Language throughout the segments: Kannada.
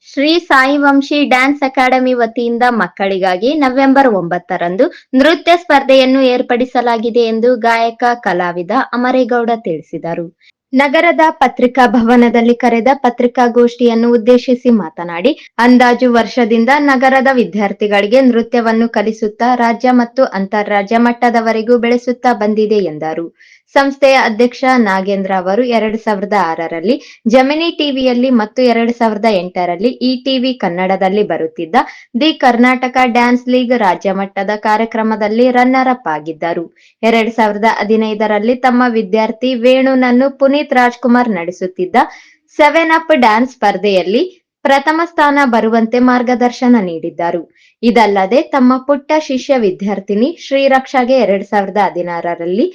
ಶ್ರೀ ಸಾಯಿ ವಂಶಿ ಡ್ಯಾನ್ಸ್ ಅಕಾಡೆಮಿ ವತಿಯಿಂದ ಮಕ್ಕಳಿಗಾಗಿ ನವೆಂಬರ್ 9ರಂದು ನೃತ್ಯ ಸ್ಪರ್ಧೆಯನ್ನು ಏರ್ಪಡಿಸಲಾಗಿದೆ ಎಂದು ಗಾಯಕ ಕಲಾವಿದ ಅಮರೇಗೌಡ ತಿಳಿಸಿದರು. ನಗರದ ಪತ್ರಿಕಾ ಭವನದಲ್ಲಿ ಕರೆದ ಪತ್ರಿಕಾಗೋಷ್ಠಿಯನ್ನು ಉದ್ದೇಶಿಸಿ ಮಾತನಾಡಿ, ಅಂದಾಜು ವರ್ಷದಿಂದ ನಗರದ ವಿದ್ಯಾರ್ಥಿಗಳಿಗೆ ನೃತ್ಯವನ್ನು ಕಲಿಸುತ್ತಾ ರಾಜ್ಯ ಮತ್ತು ಅಂತಾರಾಜ್ಯ ಮಟ್ಟದವರೆಗೂ ಬೆಳೆಸುತ್ತಾ ಬಂದಿದೆ ಎಂದರು. ಸಂಸ್ಥೆಯ ಅಧ್ಯಕ್ಷ ನಾಗೇಂದ್ರ ಅವರು 2006ರಲ್ಲಿ ಜೆಮಿನಿ ಟಿವಿಯಲ್ಲಿ ಮತ್ತು 2008ರಲ್ಲಿ ಇಟಿವಿ ಕನ್ನಡದಲ್ಲಿ ಬರುತ್ತಿದ್ದ ದಿ ಕರ್ನಾಟಕ ಡ್ಯಾನ್ಸ್ ಲೀಗ್ ರಾಜ್ಯ ಮಟ್ಟದ ಕಾರ್ಯಕ್ರಮದಲ್ಲಿ ರನ್ನರ್ ಅಪ್ ಆಗಿದ್ದರು. 2015ರಲ್ಲಿ ತಮ್ಮ ವಿದ್ಯಾರ್ಥಿ ವೇಣುನನ್ನು ಪುನೀತ್ ರಾಜ್ಕುಮಾರ್ ನಡೆಸುತ್ತಿದ್ದ 7 ಅಪ್ ಡ್ಯಾನ್ಸ್ ಸ್ಪರ್ಧೆಯಲ್ಲಿ ಪ್ರಥಮ ಸ್ಥಾನ ಬರುವಂತೆ ಮಾರ್ಗದರ್ಶನ ನೀಡಿದ್ದರು. ಇದಲ್ಲದೆ ತಮ್ಮ ಪುಟ್ಟ ಶಿಷ್ಯ ವಿದ್ಯಾರ್ಥಿನಿ ಶ್ರೀರಕ್ಷಾಗೆ 2016ರಲ್ಲಿ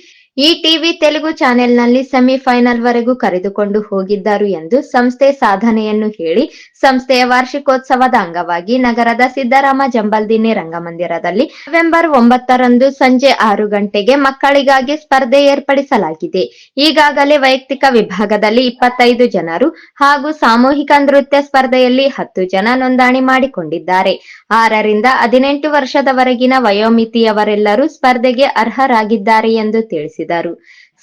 ಇಟಿವಿ ತೆಲುಗು ಚಾನೆಲ್ನಲ್ಲಿ ಸೆಮಿಫೈನಲ್ ವರೆಗೂ ಕರೆದುಕೊಂಡು ಹೋಗಿದ್ದರು ಎಂದು ಸಂಸ್ಥೆ ಸಾಧನೆಯನ್ನು ಹೇಳಿ, ಸಂಸ್ಥೆಯ ವಾರ್ಷಿಕೋತ್ಸವದ ಅಂಗವಾಗಿ ನಗರದ ಸಿದ್ದರಾಮ ಜಂಬಲ್ದಿನ್ನಿ ರಂಗಮಂದಿರದಲ್ಲಿ ನವೆಂಬರ್ 9ರಂದು ಸಂಜೆ 6 ಗಂಟೆಗೆ ಮಕ್ಕಳಿಗಾಗಿ ಸ್ಪರ್ಧೆ ಏರ್ಪಡಿಸಲಾಗಿದೆ. ಈಗಾಗಲೇ ವೈಯಕ್ತಿಕ ವಿಭಾಗದಲ್ಲಿ 25 ಜನರು ಹಾಗೂ ಸಾಮೂಹಿಕ ನೃತ್ಯ ಸ್ಪರ್ಧೆಯಲ್ಲಿ 10 ಜನ ನೋಂದಣಿ ಮಾಡಿಕೊಂಡಿದ್ದಾರೆ. 6ರಿಂದ 18 ವರ್ಷದವರೆಗಿನ ವಯೋಮಿತಿಯವರೆಲ್ಲರೂ ಸ್ಪರ್ಧೆಗೆ ಅರ್ಹರಾಗಿದ್ದಾರೆ ಎಂದು ತಿಳಿಸಿದರು.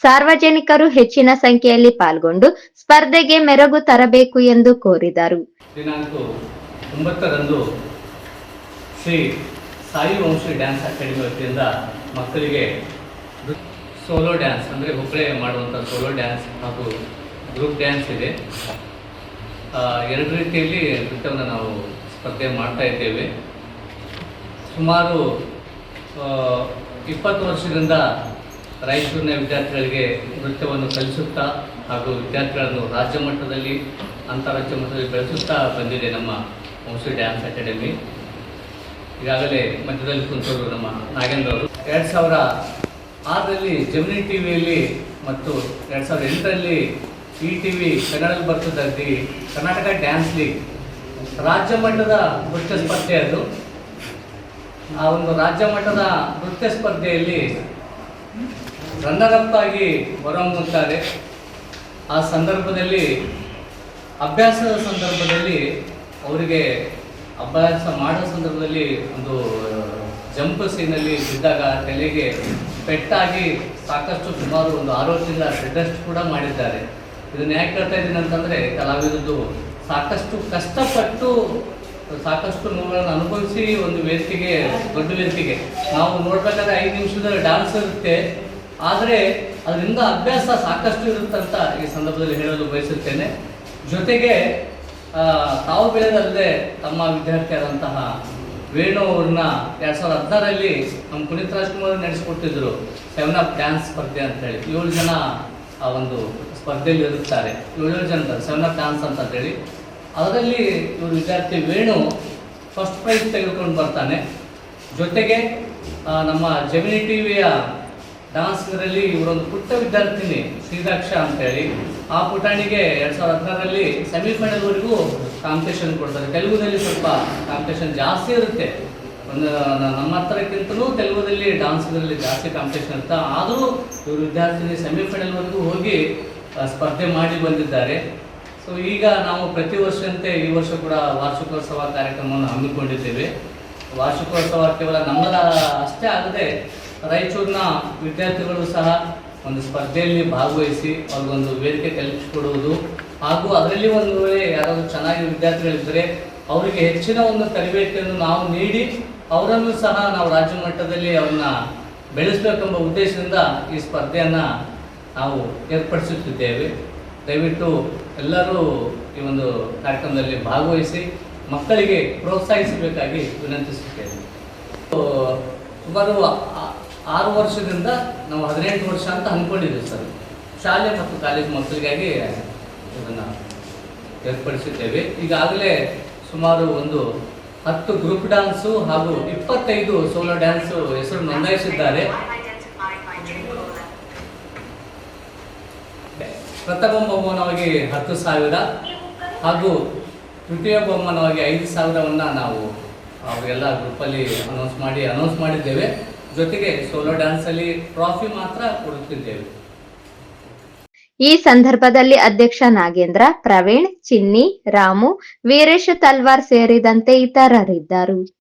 ಸಾರ್ವಜನಿಕರು ಹೆಚ್ಚಿನ ಸಂಖ್ಯೆಯಲ್ಲಿ ಪಾಲ್ಗೊಂಡು ಸ್ಪರ್ಧೆಗೆ ಮೆರುಗು ತರಬೇಕು ಎಂದು ಕೋರಿದರು. ದಿನಾಂಕ 9ರಂದು ಶ್ರೀ ಸಾಯಿ ವಂಶಿ ಡ್ಯಾನ್ಸ್ ಅಕಾಡೆಮಿ ವತಿಯಿಂದ ಮಕ್ಕಳಿಗೆ ಸೋಲೋ ಡ್ಯಾನ್ಸ್ ಅಂದರೆ ಒಬ್ಬರೇ ಮಾಡುವಂಥ ಸೋಲೋ ಡ್ಯಾನ್ಸ್ ಹಾಗೂ ಗ್ರೂಪ್ ಡ್ಯಾನ್ಸ್ ಇದೆ. 2 ರೀತಿಯಲ್ಲಿ ನೃತ್ಯವನ್ನು ನಾವು ಸ್ಪರ್ಧೆ ಮಾಡ್ತಾ ಇದ್ದೇವೆ. ಸುಮಾರು 20 ವರ್ಷದಿಂದ ರಾಯಚೂರಿನ ವಿದ್ಯಾರ್ಥಿಗಳಿಗೆ ನೃತ್ಯವನ್ನು ಕಲಿಸುತ್ತಾ ಹಾಗೂ ವಿದ್ಯಾರ್ಥಿಗಳನ್ನು ರಾಜ್ಯ ಮಟ್ಟದಲ್ಲಿ ಅಂತಾರಾಜ್ಯ ಮಟ್ಟದಲ್ಲಿ ಬೆಳೆಸುತ್ತಾ ಬಂದಿದೆ ನಮ್ಮ ವಂಶಿ ಡ್ಯಾನ್ಸ್ ಅಕಾಡೆಮಿ. ಈಗಾಗಲೇ ಮಧ್ಯದಲ್ಲಿ ಕುಂತವರು ನಮ್ಮ ನಾಗೇಂದ್ರ ಅವರು 2006ರಲ್ಲಿ ಜೆಮಿನಿ ಟಿವಿಯಲ್ಲಿ ಮತ್ತು 2008ರಲ್ಲಿ ಇಟಿವಿ ಕನ್ನಡದಲ್ಲಿ ಬರ್ತದೆ ಕರ್ನಾಟಕ ಡ್ಯಾನ್ಸ್ ಲೀಗ್ ರಾಜ್ಯ ಮಟ್ಟದ ನೃತ್ಯ ಸ್ಪರ್ಧೆ. ಅದು ಆ ಒಂದು ರಾಜ್ಯ ಮಟ್ಟದ ನೃತ್ಯ ಸ್ಪರ್ಧೆಯಲ್ಲಿ ರನ್ನರ್ ಅಪ್ ಆಗಿ ಹೊರಹೊಮ್ಮುತ್ತಾರೆ. ಆ ಸಂದರ್ಭದಲ್ಲಿ ಅಭ್ಯಾಸದ ಸಂದರ್ಭದಲ್ಲಿ ಅವರಿಗೆ ಅಭ್ಯಾಸ ಮಾಡೋ ಸಂದರ್ಭದಲ್ಲಿ ಒಂದು ಜಂಪ್ ಸೀನಲ್ಲಿ ಬಿದ್ದಾಗ ತಲೆಗೆ ಪೆಟ್ಟಾಗಿ ಸಾಕಷ್ಟು ಸುಮಾರು ಒಂದು 6 ವರ್ಷದಿಂದ ಬೆಡ್ ರೆಸ್ಟ್ ಕೂಡ ಮಾಡಿದ್ದಾರೆ. ಇದನ್ನು ಯಾಕೆ ಹೇಳ್ತಾ ಇದ್ದೀನಿ ಅಂತಂದರೆ, ಕಲಾವಿದರದ್ದು ಸಾಕಷ್ಟು ಕಷ್ಟಪಟ್ಟು ಸಾಕಷ್ಟು ನೋವುಗಳನ್ನು ಅನುಭವಿಸಿ ಒಂದು ವೇದಿಕೆಗೆ, ದೊಡ್ಡ ವೇದಿಕೆಗೆ ನಾವು ನೋಡ್ಬೇಕಾದ್ರೆ 5 ನಿಮಿಷದ ಡ್ಯಾನ್ಸ್ ಇರುತ್ತೆ, ಆದರೆ ಅದರಿಂದ ಅಭ್ಯಾಸ ಸಾಕಷ್ಟು ಇರುತ್ತಂತ ಈ ಸಂದರ್ಭದಲ್ಲಿ ಹೇಳಲು ಬಯಸುತ್ತೇನೆ. ಜೊತೆಗೆ ತಾವು ಬೆಳೆದಲ್ಲದೆ ತಮ್ಮ ವಿದ್ಯಾರ್ಥಿಯಾದಂತಹ ವೇಣು ಅವ್ರನ್ನ 2016ರಲ್ಲಿ ನಮ್ಮ ಪುನೀತ್ ರಾಜ್ಕುಮಾರ್ ನಡೆಸಿಕೊಟ್ಟಿದ್ರು 7 ಅಪ್ ಡ್ಯಾನ್ಸ್ ಸ್ಪರ್ಧೆ ಅಂತ ಹೇಳಿ. 7 ಜನ ಆ ಒಂದು ಸ್ಪರ್ಧೆಯಲ್ಲಿ ಇರುತ್ತಾರೆ. 7 ಜನ 7 ಅಪ್ ಡ್ಯಾನ್ಸ್ ಅಂತ ಹೇಳಿ ಅದರಲ್ಲಿ ಇವರು ವಿದ್ಯಾರ್ಥಿ ವೇಣು ಫಸ್ಟ್ ಪ್ರೈಸ್ ತೆಗೆದುಕೊಂಡು ಬರ್ತಾನೆ. ಜೊತೆಗೆ ನಮ್ಮ ಜೆಮಿನಿ ಟಿವಿಯ ಡಾನ್ಸ್ನಲ್ಲಿ ಇವರೊಂದು ಪುಟ್ಟ ವಿದ್ಯಾರ್ಥಿನಿ ಶ್ರೀರಕ್ಷಾ ಅಂತೇಳಿ, ಆ ಪುಟಾಣಿಗೆ 2016ರಲ್ಲಿ ಸೆಮಿಫೈನಲ್ವರೆಗೂ ಕಾಂಪಿಟೇಷನ್ ಕೊಡ್ತಾರೆ. ತೆಲುಗುದಲ್ಲಿ ಸ್ವಲ್ಪ ಕಾಂಪಿಟೇಷನ್ ಜಾಸ್ತಿ ಇರುತ್ತೆ, ಒಂದು ನಮ್ಮ ಹತ್ರಕ್ಕಿಂತಲೂ ತೆಲುಗುದಲ್ಲಿ ಡಾನ್ಸ್ಗಳಲ್ಲಿ ಜಾಸ್ತಿ ಕಾಂಪಿಟೇಷನ್ ಇರುತ್ತೆ. ಆದರೂ ಇವರು ವಿದ್ಯಾರ್ಥಿನಿ ಸೆಮಿಫೈನಲ್ವರೆಗೂ ಹೋಗಿ ಸ್ಪರ್ಧೆ ಮಾಡಿ ಬಂದಿದ್ದಾರೆ. ಸೊ ಈಗ ನಾವು ಪ್ರತಿ ವರ್ಷದಂತೆ ಈ ವರ್ಷ ಕೂಡ ವಾರ್ಷಿಕೋತ್ಸವ ಕಾರ್ಯಕ್ರಮವನ್ನು ಹಮ್ಮಿಕೊಂಡಿದ್ದೇವೆ. ವಾರ್ಷಿಕೋತ್ಸವ ಕೇವಲ ನಮ್ಮದ ಅಷ್ಟೇ ಆಗದೆ ರಾಯಚೂರಿನ ವಿದ್ಯಾರ್ಥಿಗಳು ಸಹ ಒಂದು ಸ್ಪರ್ಧೆಯಲ್ಲಿ ಭಾಗವಹಿಸಿ ಅವ್ರಿಗೊಂದು ವೇದಿಕೆ ಕಲ್ಪಿಸಿಕೊಡುವುದು ಹಾಗೂ ಅದರಲ್ಲಿ ಒಂದು ವೇಳೆ ಯಾರಾದರೂ ಚೆನ್ನಾಗಿ ವಿದ್ಯಾರ್ಥಿಗಳಿದ್ದರೆ ಅವರಿಗೆ ಹೆಚ್ಚಿನ ಒಂದು ತರಬೇತಿಯನ್ನು ನಾವು ನೀಡಿ ಅವರನ್ನು ಸಹ ನಾವು ರಾಜ್ಯ ಮಟ್ಟದಲ್ಲಿ ಅವ್ರನ್ನ ಬೆಳೆಸಬೇಕೆಂಬ ಉದ್ದೇಶದಿಂದ ಈ ಸ್ಪರ್ಧೆಯನ್ನು ನಾವು ಏರ್ಪಡಿಸುತ್ತಿದ್ದೇವೆ. ದಯವಿಟ್ಟು ಎಲ್ಲರೂ ಈ ಒಂದು ಕಾರ್ಯಕ್ರಮದಲ್ಲಿ ಭಾಗವಹಿಸಿ ಮಕ್ಕಳಿಗೆ ಪ್ರೋತ್ಸಾಹಿಸಬೇಕಾಗಿ ವಿನಂತಿಸುತ್ತೇವೆ. ಸುಮಾರು 6 ವರ್ಷದಿಂದ ನಾವು 18 ವರ್ಷ ಅಂತ ಅಂದ್ಕೊಂಡಿದ್ದೀವಿ ಸರ್. ಶಾಲೆ ಮತ್ತು ಕಾಲೇಜು ಮಕ್ಕಳಿಗಾಗಿ ಇದನ್ನು ಏರ್ಪಡಿಸಿದ್ದೇವೆ. ಈಗಾಗಲೇ ಸುಮಾರು ಒಂದು 10 ಗ್ರೂಪ್ ಡ್ಯಾನ್ಸು ಹಾಗೂ 25 ಸೋಲೋ ಡ್ಯಾನ್ಸು ಹೆಸರು ನೋಂದಾಯಿಸಿದ್ದಾರೆ. ಪ್ರಥಮ ಬಹುಮಾನವಾಗಿ 10,000 ಹಾಗೂ ತೃತೀಯ ಬಹುಮಾನವಾಗಿ 5,000ವನ್ನು ನಾವು ಅವರೆಲ್ಲ ಗ್ರೂಪಲ್ಲಿ ಅನೌನ್ಸ್ ಮಾಡಿದ್ದೇವೆ. ಜೊತೆಗೆ ಸೋಲೋ ಡ್ಯಾನ್ಸಲ್ಲಿ ಟ್ರಾಫಿ ಮಾತ್ರ ಕೊಡುತ್ತಿದ್ದೇವೆ. ಈ ಸಂದರ್ಭದಲ್ಲಿ ಅಧ್ಯಕ್ಷ ನಾಗೇಂದ್ರ, ಪ್ರವೀಣ್, ಚಿನ್ನಿ, ರಾಮು, ವೀರೇಶ್ ತಲ್ವಾರ್ ಸೇರಿದಂತೆ ಇತರರಿದ್ದರು.